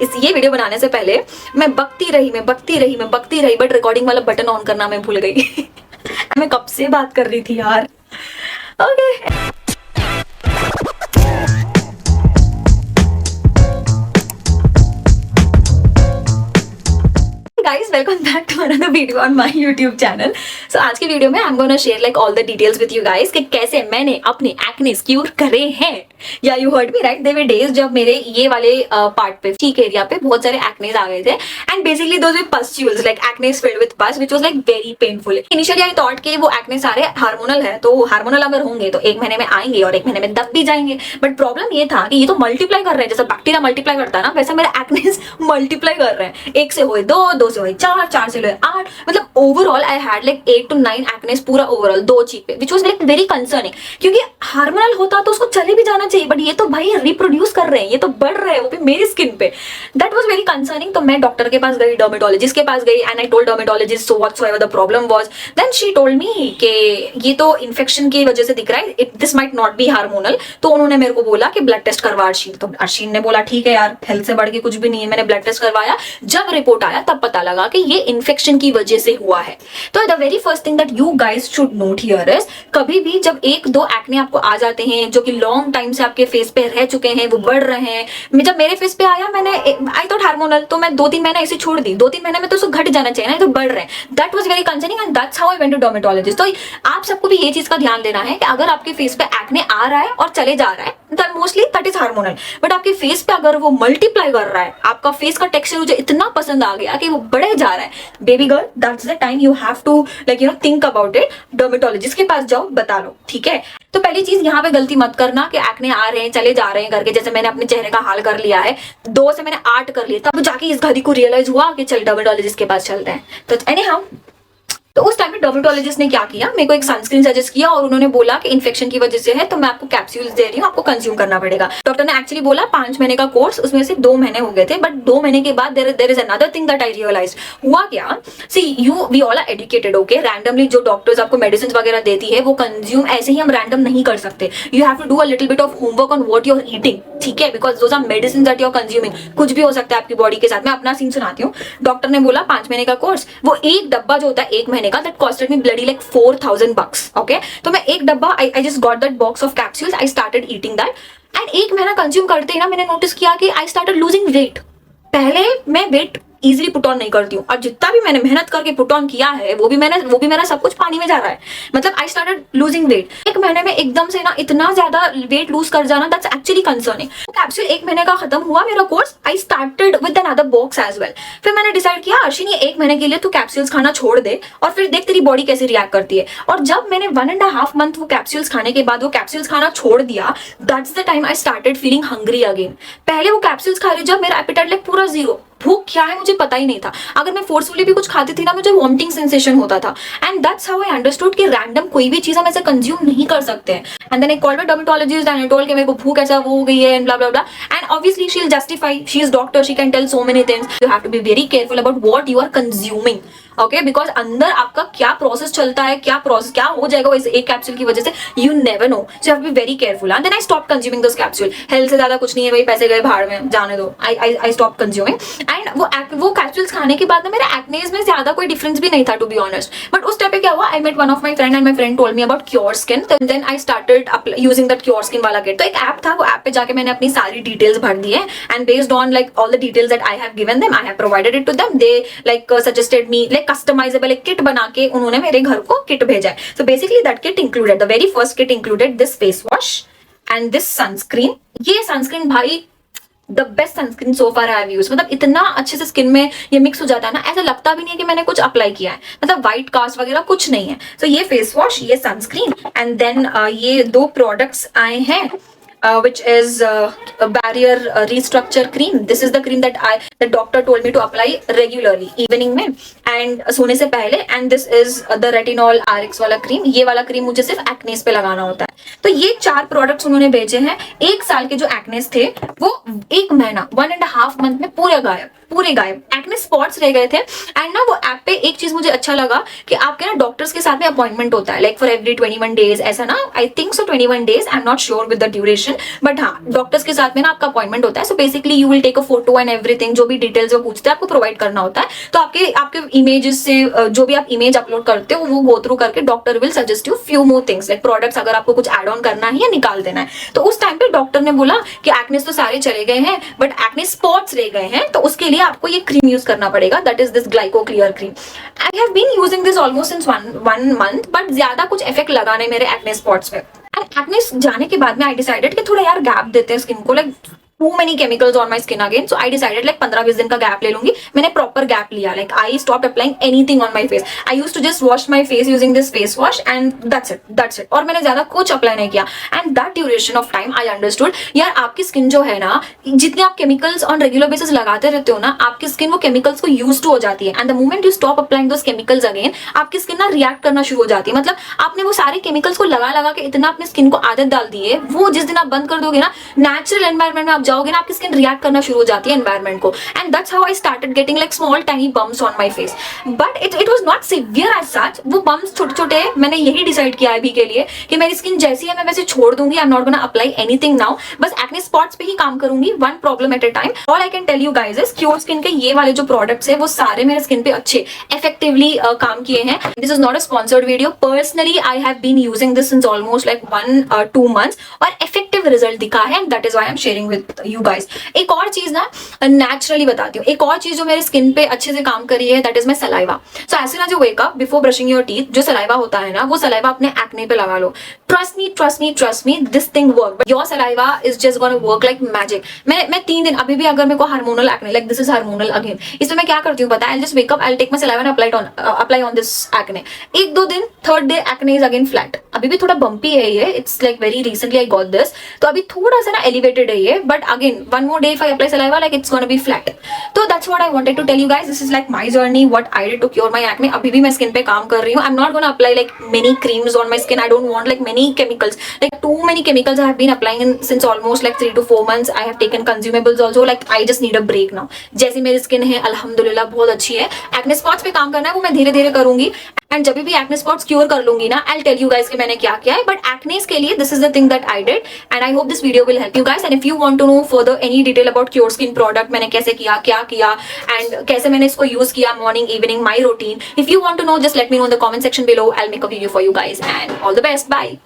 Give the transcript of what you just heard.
इस ये वीडियो बनाने से पहले मैं बकती रही बट रिकॉर्डिंग वाला बटन ऑन करना मैं भूल गई। मैं कब से बात कर रही थी यार। Okay guys, welcome back to another video on my YouTube channel. So आज की वीडियो में I'm gonna share like all the details with you guys कि कैसे मैंने अपने एक्ने क्यूर करे हैं। या you heard me right, there were days जब मेरे ये वाले पार्ट पे चीक एरिया पे बहुत सारे एक्नेस आ गए थे and basically those were pustules like acne filled with pus which was like very painful. Initially I thought कि वो एक्ने सारे हार्मोनल है, तो हार्मोनल अगर होंगे तो एक महीने में आएंगे और एक महीने में दब भी जाएंगे, बट प्रॉब्लम ये था कि ये तो मल्टीप्लाई कर रहे हैं, जैसे बैक्टीरिया मल्टीप्लाई करता है ना वैसा मेरे एक्नेस मल्टीप्लाई कर रहे हैं। एक से हुए दो से हुए चार से हुए 8, मतलब overall I had like 8 to 9 एक्नेस पूरा ओवरऑल 2 चीक पे, which was like very concerning क्योंकि हार्मोनल होता तो उसको चले भी जाना चाहिए, बट ये तो भाई रिप्रोड्यूस कर रहे हैं, ये तो बढ़ रहे हैं वो भी मेरी स्किन पे। That was very concerning. तो मैं डॉक्टर के पास गई, डर्मेटोलॉजिस्ट के पास गई and I told dermatologist so whatsoever the problem was. Then she told me कि ये तो इन्फेक्शन की वजह से दिख रहा है, this might not be hormonal. तो उन्होंने मेरे को बोला कि ब्लड टेस्ट करवा अर्शीन। तो अर्शीन ने बोला ठीक है यार, हेल्थ से बढ़ के कुछ भी नहीं है। मैंने ब्लड टेस्ट करवाया, जब रिपोर्ट आया तब पता लगा कि ये इन्फेक्शन की वजह से हुआ है। तो the very first thing that you guys should note here is, कभी भी जब 1-2 एक्ने आपको आ जाते हैं जो कि लॉन्ग टाइम से आपके फेस पे रह चुके हैं, वो बढ़ रहे हैं। जब मेरे फेस पे आया मैंने आई थॉट हार्मोनल, तो मैं 2-3 महीने ऐसे छोड़ दी। 2-3 महीने में तो उसको घट जाना चाहिए ना, तो बढ़ रहे हैं। That was very concerning and that's how I went to dermatologist. तो आप सबको भी ये चीज का ध्यान देना है कि अगर आपके फेस पे एक्ने आ रहा है और चले जा रहा है mostly that is hormonal, but आपके फेस पे अगर वो मल्टीप्लाई कर रहा है, आपका फेस का टेक्सचर मुझे इतना पसंद आ गया कि वो बढ़े जा रहा है, baby girl that's the time you have to like think about it. Dermatologist के पास जाओ, बता लो, ठीक है। तो पहली चीज यहाँ पे गलती मत करना कि एक्ने आ रहे हैं चले जा रहे हैं करके, जैसे मैंने अपने चेहरे का हाल कर लिया है, 2 से मैंने 8 कर लिया, तब जाके इस घड़ी को रियलाइज हुआ कि चल डर्मेटोलॉजिस्ट के पास चलते हैं। तो एनीहाउ तो उस टाइम पे डर्मेटोलॉजिस्ट ने क्या किया, मेरे को एक सनस्क्रीन सजेस्ट किया और उन्होंने बोला कि इन्फेक्शन की वजह से है तो मैं आपको कैप्सूल्स दे रही हूँ, आपको कंज्यूम करना पड़ेगा। डॉक्टर ने एक्चुअली बोला 5 महीने का कोर्स, उसमें से 2 महीने हो गए थे, बट 2 महीने के बाद there is another thing that I realised. हुआ क्या, see we all are educated, okay. Randomly जो डॉक्टर्स आपको मेडिसिन वगैरह देती है वो कंज्यूम ऐसे ही हम रैंडम नहीं कर सकते। You have to do a little bit of homework on what you are eating, ठीक है, because those are medicine that you are consuming. कुछ भी हो सकता है आपकी बॉडी के साथ। मैं अपना सीन सुनाती हूँ। डॉक्टर ने बोला 5 महीने का कोर्स, वो एक डब्बा जो होता है 1 महीने का, that costed me bloody like 4,000 bucks, okay? तो मैं एक डब्बा I just got that box of capsules, I started eating that and 1 महीना कंज्यूम करते ही ना मैंने नोटिस किया कि I started losing weight। पहले मैं वेट इजिली पुट ऑन नहीं करती हूँ और जितना भी मैंने मेहनत करके पुट ऑन किया है वो भी मेरा सब कुछ पानी में जा रहा है। मतलब आई स्टार्टेड लूजिंग वेट। 1 महीने में एकदम से ना इतना ज्यादा वेट लूज कर जाना, दैट्स एक्चुअली कंसर्निंग। कैप्सूल 1 महीने का खत्म हुआ मेरा course, I started with another box as well. फिर मैंने डिसाइड किया अर्शिन ये 1 महीने के लिए तू कैप्सूल्स खाना छोड़ दे और फिर देख तेरी बॉडी कैसे रिएक्ट करती है। और जब मैंने 1.5 मंथ वो कैप्सूल्स खाने के बाद वो कैप्सूल्स खाना छोड़ दिया, that's the time I started feeling hungry again. पहले वो कैप्सूल्स खा रही जब मेरा एपेटाइट लाइक पूरा 0, भूख क्या है मुझे पता ही नहीं था। अगर मैं फोर्सफुली भी कुछ खाती थी ना मुझे वॉमिटिंग सेंसेशन होता था and that's how I understood कि रैंडम कोई भी चीज हम ऐसे कंज्यूम नहीं कर सकते हैं। And then I called my dermatologist and I told कि मेरे को भूख ऐसा वो हो गई है and blah blah blah and obviously she will justify, she is doctor, she can tell so many things. You have to be very careful about what you are consuming, okay, because अंदर आपका क्या process चलता है, क्या हो जाएगा इस एक कैप्सूल की वजह से, you never know. So you have to be very careful. And then I stop consuming this capsule. Health से ज्यादा कुछ नहीं है भाई, पैसे गए भाड़ में, जाने दो। आई स्टॉप कंज्यूमिंग एंड वो कैप्सूल्स खाने के बाद ना मेरे एक्नेस में ज्यादा कोई डिफरेंस भी नहीं था टू बी ऑनेस्ट। बट उस टाइम पे क्या हुआ, I met one of my friend and my friend told me about Cure Skin, then I started using that Cure Skin वाला किट। तो एक ऐप था, वो ऐप पे जाके मैंने अपनी सारी डिटेल्स भर दी है and based on like all the details that I have given them, I have provided it to them. They like suggested me like customisable एक किट बना के उन्होंने मेरे घर को किट भेजा है। So basically that kit included, the very first kit included this face wash and this sunscreen. ये सनस्क्रीन भाई the best sunscreen so far I have used. मतलब इतना अच्छे से स्किन में ये मिक्स हो जाता है ना, ऐसा लगता भी नहीं है कि मैंने कुछ अप्लाई किया है, मतलब व्हाइट कास्ट वगैरह कुछ नहीं है। सो ये फेस वॉश, ये सनस्क्रीन एंड देन ये 2 प्रोडक्ट्स आए हैं which is barrier restructure cream. This is the cream that the doctor told me to apply regularly evening में and सोने से पहले, and this is the retinol RX वाला cream. ये वाला क्रीम मुझे सिर्फ एक्नेस पे लगाना होता है। तो ये 4 प्रोडक्ट्स उन्होंने भेजे हैं। 1 साल के जो एक्नेस थे वो 1 महीना 1.5 मंथ में पूरे गायब। पूरे गायब, एक्ने स्पॉट्स रह गए थे। एंड ना वो ऐप पे एक चीज मुझे अच्छा लगा कि आपके ना डॉक्टर्स के साथ में अपॉइंटमेंट होता है, लाइक फॉर एवरी 21 डेज, ऐसा ना, I think so 21 days, I am not sure with the duration, but हाँ डॉक्टर्स के साथ में ना आपका अपॉइंटमेंट होता है। So basically you will take a photo and everything, जो भी डिटेल्स वो पूछते हैं आपको प्रोवाइड करना होता है। तो आपके इमेजेस से जो भी आप इमेज अपलोड करते हो वो गो थ्रू करके doctor will suggest you few more things, like products अगर आपको कुछ एड ऑन करना है या निकाल देना है। तो उस टाइम पे डॉक्टर ने बोला कि एक्ने तो सारे चले गए हैं बट एक्ने स्पॉट्स रह गए हैं, तो उसके लिए आपको ये क्रीम यूज करना पड़ेगा, that is this Glyco Clear cream. I have been using this almost since one month, but ज्यादा कुछ इफेक्ट लगा नहीं मेरे एक्ने स्पॉट्स पे। एंड एक्ने जाने के बाद में आई डिसाइडेड कि थोड़ा यार गैप देते हैं स्किन को, like too many chemicals on my skin again, so I decided like 15-20 दिन का गैप ले लूंगी। मैंने प्रॉपर गैप लिया, like I stopped applying anything on my face. I used to just wash my face using this face wash and that's it। और मैंने ज्यादा कुछ अप्लाई नहीं किया। And that duration of time I understood यार आपकी skin जो है ना, जितने आप केमिकल्स ऑन रेगुलर बेसिस लगाते रहते हो ना, आपकी स्किन वो केमिकल्स को यूज टू हो जाती है। And the moment you stop applying those chemicals again, आपकी स्किन ना रिएक्ट करना शुरू हो जाती है। मतलब आपने वो सारे केमिकल्स को लगा लगा के इतना अपनी स्किन को आदत डाल दी है, वो जिस दिन आप बंद कर दोगे ना, नेचुरल एनवायरमेंट में आप जाओगे ना, आपकी स्किन रिएक्ट करना शुरू हो जाती है एनवायरमेंट को। And that's how I started getting like small tiny bumps on my face, but it was not severe as such. वो बम्स छोटे छोटे, मैंने यही डिसाइड किया अभी के लिए कि मेरी स्किन जैसी है मैं वैसे छोड़ दूंगी। I am not gonna apply anything now, बस एक्ने स्पॉट्स पे ही काम करूंगी, one problem at a time. All I can tell you guys is Cure Skin के ये वाले जो प्रोडक्ट्स है वो सारे मेरे स्किन पे अच्छे इफेक्टिवली काम किए हैं। This is not a sponsored video, personally I have been using this since almost like 1-2 months और इफेक्टिव रिजल्ट दिखा है, that is why I am sharing with you guys. एक और चीज ना नेचुरली बताती हूँ, एक और चीज जो मेरे स्किन पे अच्छे से काम करी है, that is my saliva. So as soon as you wake up before brushing your teeth, जो सलाइवा होता है ना, वो सलाइवा अपने एक्ने पे लगा लो। Trust me this thing work, your saliva is just gonna work like magic. मैं 3 दिन, अभी भी अगर मेरे को hormonal acne, like this is hormonal again, इसमें मैं क्या करती हूँ पता है, I just wake up, I take my saliva and apply on this acne. 1-2 दिन, third day acne is again flat. अभी भी थोड़ा बम्पी है ये, it's like very recently I got this, तो अभी थोड़ा सा ना एलिवेटेड है ये, but again 1 more day if I apply saliva, like it's gonna be flat. So that's what I wanted to tell you guys. This is like my journey, what I did to cure my acne. अभी भी मैं skin पे काम कर रही हूँ। I'm not gonna apply like many creams on my skin. I don't want like many chemicals. Like too many chemicals I have been applying in since almost like 3 to 4 months. I have taken consumables also. Like I just need a break now. जैसी मेरी skin है अल्हम्दुलिल्लाह बहुत अच्छी है। Acne spots पे काम करना है वो मैं धीरे धीरे करूंगी, एंड जब भी एक्ने स्पॉट्स क्योर कर लूंगी ना, आई टेल यू गाइस कि मैंने क्या किया है। बट एक्नेस के लिए this is the thing that I did, and I hope this video will help you guys. And if you want to know further any detail about Cure Skin product, मैंने कैसे किया, क्या किया, and कैसे मैंने इसको यूज किया, morning evening my routine, if you want to know just let me know in the comment section below. I will make a video for you guys, and all the best, bye.